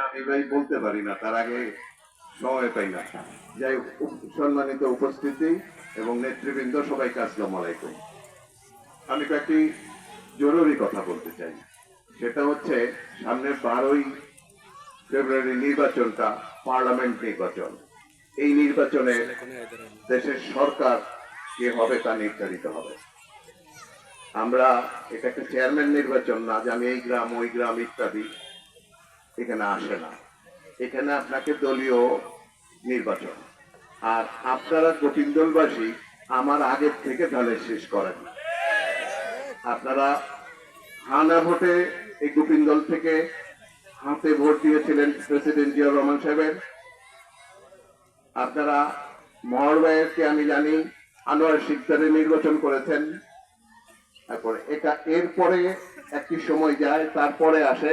আমি ভাই বলতে পারি না, তার আগে সময় পাই না। যাই হোক, সম্মানিত উপস্থিতি এবং নেতৃবৃন্দ, সবাইকে আসসালামু আলাইকুম। আমি কয়েকটি জরুরি কথা বলতে চাই। সেটা হচ্ছে, সামনের 12ই ফেব্রুয়ারি নির্বাচনটা পার্লামেন্ট নির্বাচন। এই নির্বাচনে দেশের সরকার কে হবে তা নির্ধারিত হবে। আমরা, এটা একটা চেয়ারম্যান নির্বাচন না যে আমি এই গ্রাম ওই গ্রাম ইত্যাদি, এখানে আসে না। এখানে আপনাকে দলীয় নির্বাচন। আর আপনারা গোবিন্দলবাসী আমার আগের থেকে ধানের শেষ করেন। আপনারা হানা ভোটে এই গোবিন্দল থেকে হাতে ভোট দিয়েছিলেন প্রেসিডেন্ট জিয়াউর রহমান সাহেবের। আপনারা মহরবাইয়েরকে আমি জানি আনোয়ার শিকদারে নির্বাচন করেছেন। তারপরে এরপরে একটি সময় যায়, তারপরে আসে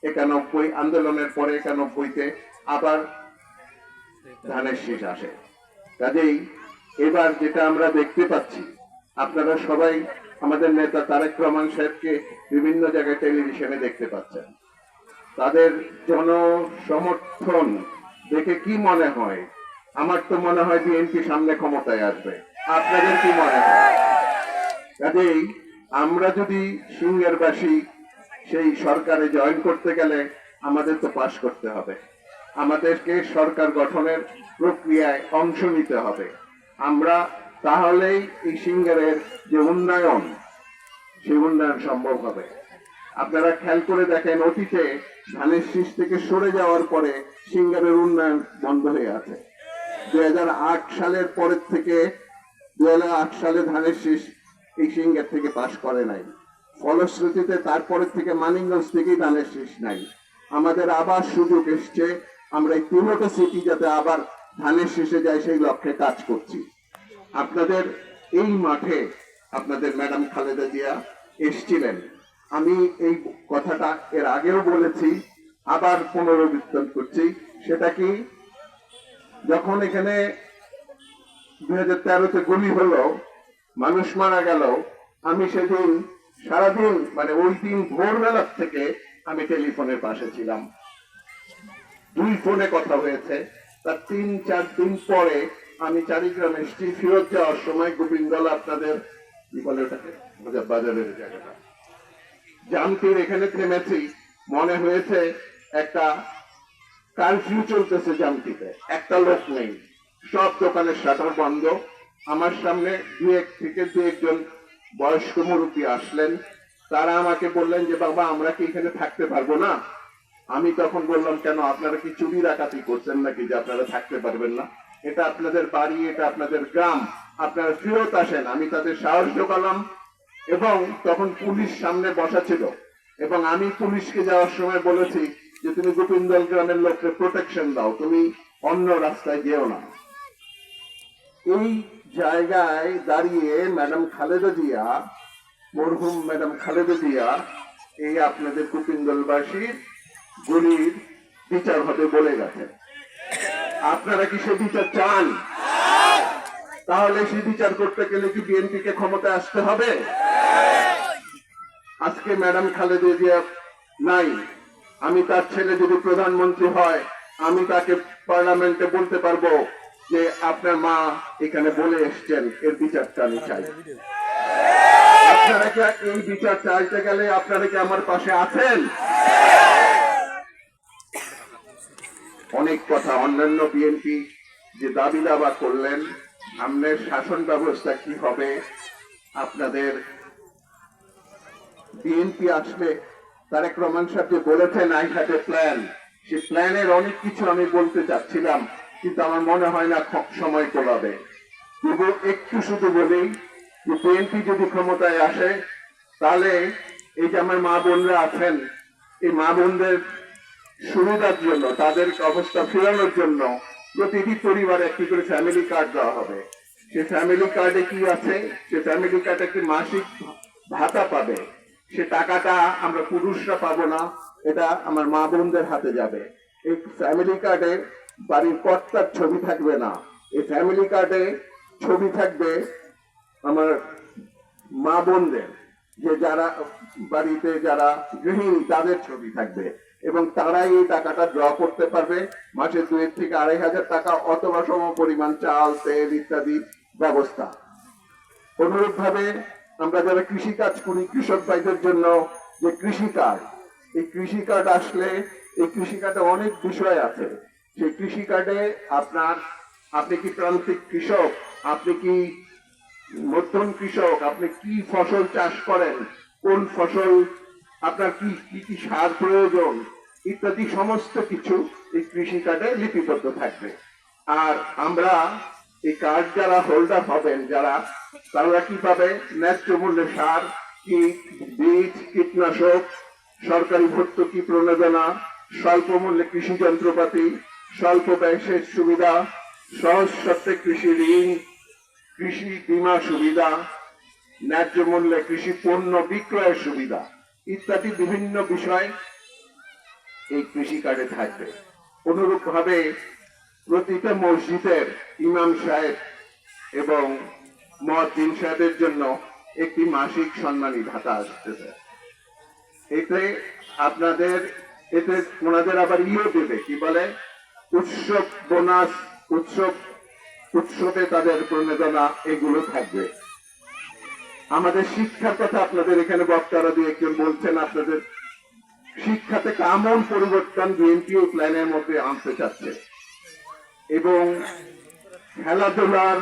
91 আন্দোলনের পরে 91-তে আবার ধানের শীষ আসে। কাজেই এবার যেটা আমরা দেখতে পাচ্ছি, আপনারা সবাই আমাদের নেতা তারেক রহমান সাহেবকে বিভিন্ন জায়গায় টেলিভিশনে দেখতে পাচ্ছেন। তাদের জনসমর্থন দেখে কি মনে হয়? আমার তো মনে হয় বিএনপি সামনে ক্ষমতায় আসবে। আপনাদের কি মনে হয়? কাজেই আমরা যদি সিঙ্গারবাসী সেই সরকারে জয়েন করতে গেলে আমাদের তো পাশ করতে হবে, আমাদেরকে সরকার গঠনের প্রক্রিয়ায় অংশ নিতে হবে। আমরা তাহলেই এই সিঙ্গারের যে উন্নয়ন, সেই উন্নয়ন সম্ভব হবে। আপনারা খেয়াল করে দেখেন, অতীতে ধানের শীষ থেকে সরে যাওয়ার পরে সিঙ্গারের উন্নয়ন বন্ধ হয়ে আছে। 2008 সালের পরের থেকে 2008 সালে ধানের শীষ এই সিঙ্গার থেকে পাশ করে নাই। ফলশ্রুতিতে তারপরের থেকে মানিকগঞ্জ থেকেই ধানের শীষ নাই। আমাদের আবার সুযোগ এসছে, আমরা এই 3টা সিটি যাতে আবার ধানের শীষে যায় সেই লক্ষ্যে কাজ করছি। আপনাদের এই মাঠে আপনাদের ম্যাডাম খালেদা জিয়া এসেছিলেন। আমি এই কথাটা এর আগেও বলেছি, আবার পুনরাবৃত্তন করছি। সেটা কি, যখন এখানে 2013-তে গুলি হলো, মানুষ মারা গেল, আমি সেদিন সারাদিন, মানে ওই দিন ভোরবেলার থেকে আমি টেলিফোনের পাশে ছিলাম। 2 ফোনে কথা হয়েছে। তার 3-4 দিন পরে আমি চারিগ্রাম এসছি। ফিরত যাওয়ার সময় গোবিন্দল, আপনাদের কি বলে ওটাকে, বাজারের জায়গাটা, জামতির এখানে থেমেছি। মনে হয়েছে একটা কারফিউ চলতেছে জামতিতে, একটা লোক নেই, সব দোকানের শাটার বন্ধ। আমার সামনে দু একজন বয়স্ক মুরব্বী আসলেন। তারা আমাকে বললেন যে বাবা, আমরা কি এখানে থাকতে পারবো না? আমি তখন বললাম, কেন, আপনারা কি চুরি ডাকাতি করছেন নাকি যে আপনারা থাকতে পারবেন না? এটা আপনাদের বাড়ি, এটা আপনাদের গ্রাম, আপনারা ফেরত আসেন। আমি তাদের সাহস জোগালাম এবং তখন পুলিশ সামনে বসা ছিল এবং আমি পুলিশকে যাওয়ার সময় বলেছি যে তুমি গোবিন্দল গ্রামের লোককে প্রোটেকশন দাও, তুমি অন্য রাস্তায় যেও না। এই জায়গায় দাঁড়িয়ে ম্যাডাম খালেদা জিয়া, মরহুম ম্যাডাম খালেদা জিয়া, এই আপনাদের গোবিন্দলবাসীর গুলির বিচার হবে বলে গেছে। আপনারা কি সে বিচার চান? তাহলে সে বিচার করতে গেলে কি বিএনপিকে ক্ষমতায় আসতে হবে? আজকে ম্যাডাম খালেদা জিয়া নাই, আমি তার ছেলে যদি প্রধানমন্ত্রী হয়, আমি তাকে পার্লামেন্টে বলতে পারবো যে আপনার মা এখানে বলে এসছেন, এর বিচারটা আমি চাই। আপনারা কি এই বিচার চাইতে গেলে আপনারা কি আমার পাশে আছেন? অনেক কথা অন্যান্য বিএনপি যে দাবি দাবা করলেন, সামনের শাসন ব্যবস্থা কি হবে, আপনাদের বিএনপি আসলে তারেক রহমান সাহেব যে বলেছেন আই হ্যাভ এ প্ল্যান, সেই প্ল্যানের অনেক কিছু আমি বলতে চাচ্ছিলাম, কিন্তু আমার মনে হয় না সময় কোলাবে। তবু একটু শুধু বলি যে বিএনপি যদি ক্ষমতায় আসে, তাহলে এই যে আমার মা বোনরা আছেন, এই মা বোনদের সুবিধার জন্য, তাদের অবস্থা ফেরানোর জন্য প্রতিটি পরিবারে একটি করে ফ্যামিলি কার্ড দেওয়া হবে। সে ফ্যামিলি কার্ডে কি আছে? সে ফ্যামিলি কার্ডে একটি মাসিক ভাতা পাবে। সে টাকাটা আমরা পুরুষরা পাবো না, এটা আমার মা বোনদের হাতে যাবে। এই ফ্যামিলি কার্ডে বাড়ির কর্তার ছবি থাকবে না, এই ফ্যামিলি কার্ডে ছবি থাকবে আমার মা বোনদের, যে যারা বাড়িতে যারা গৃহিণী, তাদের ছবি থাকবে। এবং তারাই এই টাকাটা ড্র করতে পারবে। মাসে 2 থেকে 2,500 টাকা অথবা সম পরিমাণ চাল, তেল ইত্যাদি ব্যবস্থা। অনুরূপ ভাবে আমরা যারা কৃষি কাজ করি, কৃষক ভাইদের জন্য যে কৃষি কার্ড, এই কৃষি কার্ড আসলে এই কৃষি কার্ডে অনেক বিষয় আছে। সেই কৃষি কার্ডে আপনি কি প্রান্তিক কৃষক, আপনি কি মধ্যম কৃষক, আপনি কি ফসল চাষ করেন, কোন ফসল আপনার কি কি সার প্রয়োজন ইত্যাদি সমস্ত কিছু এই কৃষি কার্ডে লিপিবদ্ধ থাকবে। আর আমরা এই কার্ড যারা হোল্ডার হবেন, তারা কি পাবে? ন্যায্য মূল্যে সার, কীট, বীজ, কীটনাশক, সরকারি ভর্তুকি প্রণোদনা, স্বল্প মূল্যে কৃষি যন্ত্রপাতি, স্বল্প ব্যয় সেচ সুবিধা, সহজ শর্তে কৃষি ঋণ, কৃষি বীমা সুবিধা, ন্যায্য মূল্যে কৃষি পণ্য বিক্রয়ের সুবিধা ইত্যাদি বিভিন্ন বিষয় এই কৃষি কার্ডে থাকবে। অনুরূপ ভাবে প্রতিটা মসজিদের ইমাম সাহেব এবং মুয়াজ্জিন সাহেবের জন্য একটি মাসিক সম্মানী ভাতা আসতেছে। এতে ওনাদের আবার দেবে, কি বলে, উৎসব বোনাস, উৎসবে তাদের প্রণোদনা এগুলো থাকবে। আমাদের শিক্ষার কথা আপনাদের এখানে বক্তারা দিয়ে একজন বলছেন, আপনাদের শিক্ষাতে কেমন পরিবর্তন বিএনপি প্ল্যানের মধ্যে আনতে চাচ্ছে এবং খেলাধুলার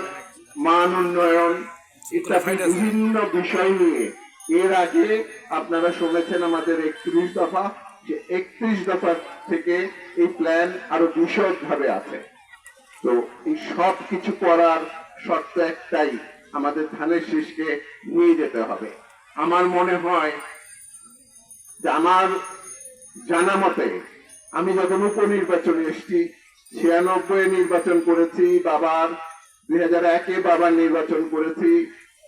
মান উন্নয়ন ইত্যাদি বিভিন্ন বিষয় নিয়ে এর আগে আপনারা শুনেছেন আমাদের 31 দফা, যে 31 দফা থেকে এই প্ল্যান আরো বিশদ ভাবে আছে। তো এই সব কিছু করার শর্ত একটাই, আমাদের ধানের শীষকে নিয়ে যেতে হবে। আমার মনে হয় যে আমার জানা মতে আমি যখন উপনির্বাচনে এসেছি, 96 নির্বাচন করেছি, 2001-এ বাবার নির্বাচন করেছি,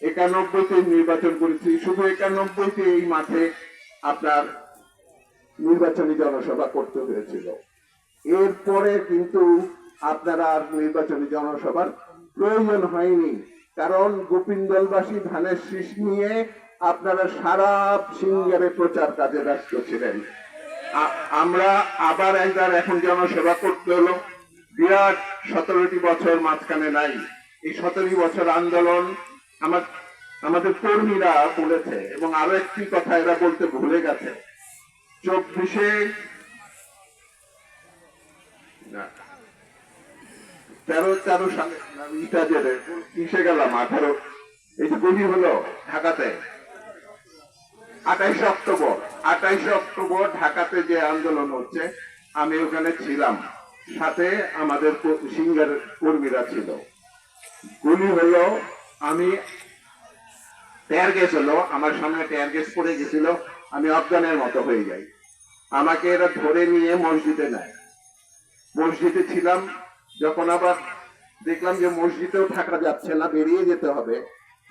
91-তে নির্বাচন করেছি। শুধু 91-তে এই মাঠে আপনার নির্বাচনী জনসভা করতে হয়েছিল। এরপরে কিন্তু আপনারা আর নির্বাচনী জনসভার প্রয়োজন হয়নি, কারণ গোপিন্দলবাসী ধানের শীষ নিয়ে আপনারা সারা সিঙ্গারে প্রচার কাজে ব্যস্ত ছিলেন। আমরা আবার একবার এখন জনসভা করতে হলো। বিরাট 17টি বছর মাঝখানে নাই। এই 17 বছর আন্দোলন আমাদের কর্মীরা বলেছে, এবং আরো একটি কথা এরা বলতে ভুলে গেছে, 24-এ 13 সালে ইটাজেরে কিসে গেলাম 18, এই যে গুলি হলো ঢাকাতে 28 অক্টোবর ঢাকাতে যে আন্দোলন হচ্ছে, আমি ওখানে ছিলাম, সাথে আমাদের সিঙ্গার কর্মীরা ছিল। গুলি হলো, আমি টেয়ার গ্যাস হলো, আমার সামনে টেয়ার গ্যাস পড়ে গেছিল, আমি অজ্ঞানের মতো হয়ে যাই। আমাকে এরা ধরে নিয়ে মসজিদে নেয়। মসজিদে ছিলাম, যখন আবার দেখলাম যে মসজিদেও থাকা যাচ্ছে না, বেরিয়ে যেতে হবে,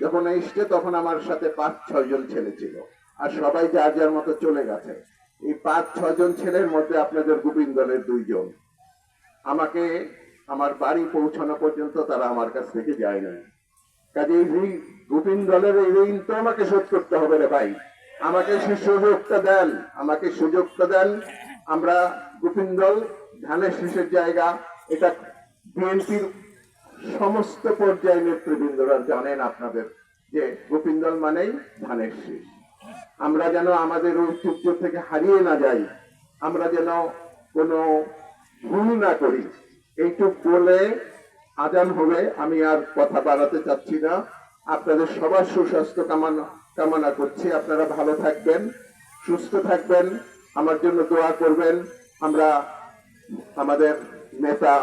যখন এসছে তখন আমার সাথে 5-6 জন ছেলে ছিল, আর সবাই যার যার মতো চলে গেছে। এই 5-6 জন ছেলের মধ্যে আপনাদের গোবিন্দলের 2 জন। আমাকে আমার বাড়ি পৌঁছানো পর্যন্ত তারা আমার কাছ থেকে যায় না। কাজে এই গোবিন্দলের এই ঋণ তো আমাকে শোধ করতে হবে রে ভাই, আমাকে সে সুযোগটা দেন। আমরা গোবিন্দল ধানের শীষের জায়গা, এটা বিএনপির সমস্ত পর্যায়ে নেতৃবৃন্দরা জানেন আপনাদের, যে গোবিন্দল মানেই ধানের শীষ। আমরা যেন আমাদের ঐতিহ্য থেকে হারিয়ে না যাই, আমরা যেন কোনো ভুল না করি, এইটুক বলে আজান হবে। আমি আর কথা বাড়াতে চাচ্ছি না। আপনাদের সবার সুস্বাস্থ্য কামনা করছি। আপনারা ভালো থাকবেন, সুস্থ থাকবেন, আমার জন্য দোয়া করবেন। আমরা আমাদের নেতা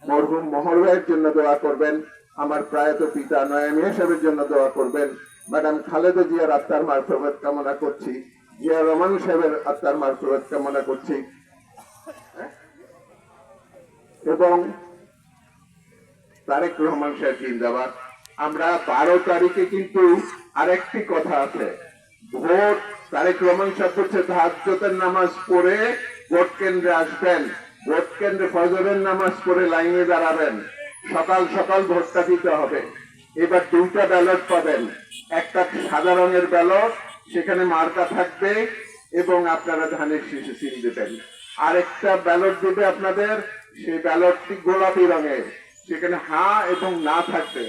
মরহুম মহল ভাইয়ের জন্য দোয়া করবেন, আমার প্রয়াত পিতা নয়া মিয়া সাহেবের জন্য দোয়া করবেন, ম্যাডাম খালেদা জিয়ার আত্মার মাগফিরাত কামনা করছি, জিয়া রহমান সাহেবের আত্মার মাগফিরাত কামনা করছি, এবং তারেক রহমান সাহেব জিন্দাবাদ। আমরা 12 তারিখে কিন্তু আরেকটি কথা আছে, ভোট, তারেক রহমান সাহেব হচ্ছে তাহাজ্জুদের নামাজ পড়ে ভোট কেন্দ্রে আসবেন, ভোট কেন্দ্রে ফজরের নামাজ পড়ে লাইনে দাঁড়াবেন, সকাল সকাল ভোটটা দিতে হবে। এবার 2টা ব্যালট পাবেন, একটা সাদা রঙের ব্যালট, সেখানে মার্কা থাকবে, এবং আপনারা ধানের শীষে সিল দেবেন। আরেকটা ব্যালট দিবে আপনাদের, সেই ব্যালটটি গোলাপি রঙের, সেখানে হা এবং না থাকবে।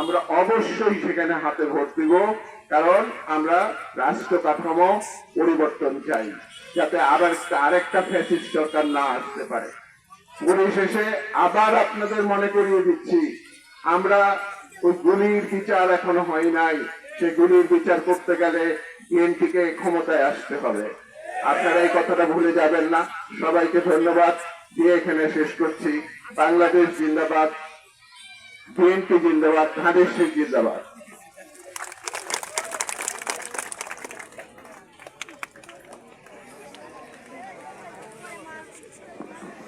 আমরা অবশ্যই সেখানে হাতে ভোট দিব, কারণ আমরা রাষ্ট্র কাঠামো পরিবর্তন চাই, যাতে আরেকটা ফ্যাসিস্ট সরকার না আসতে পারে। পরিশেষে আবার আপনাদের মনে করিয়ে দিচ্ছি, আমরা ওই গুলির বিচার এখনো হয় নাই, সেই গুলির বিচার করতে গেলে বিএনপিকে ক্ষমতায় আসতে হবে। আপনারা এই কথাটা ভুলে যাবেন না। সবাইকে ধন্যবাদ দিয়ে এখানে শেষ করছি। বাংলাদেশ জিন্দাবাদ, বিএনপি জিন্দাবাদ, ধানের শীষ জিন্দাবাদ।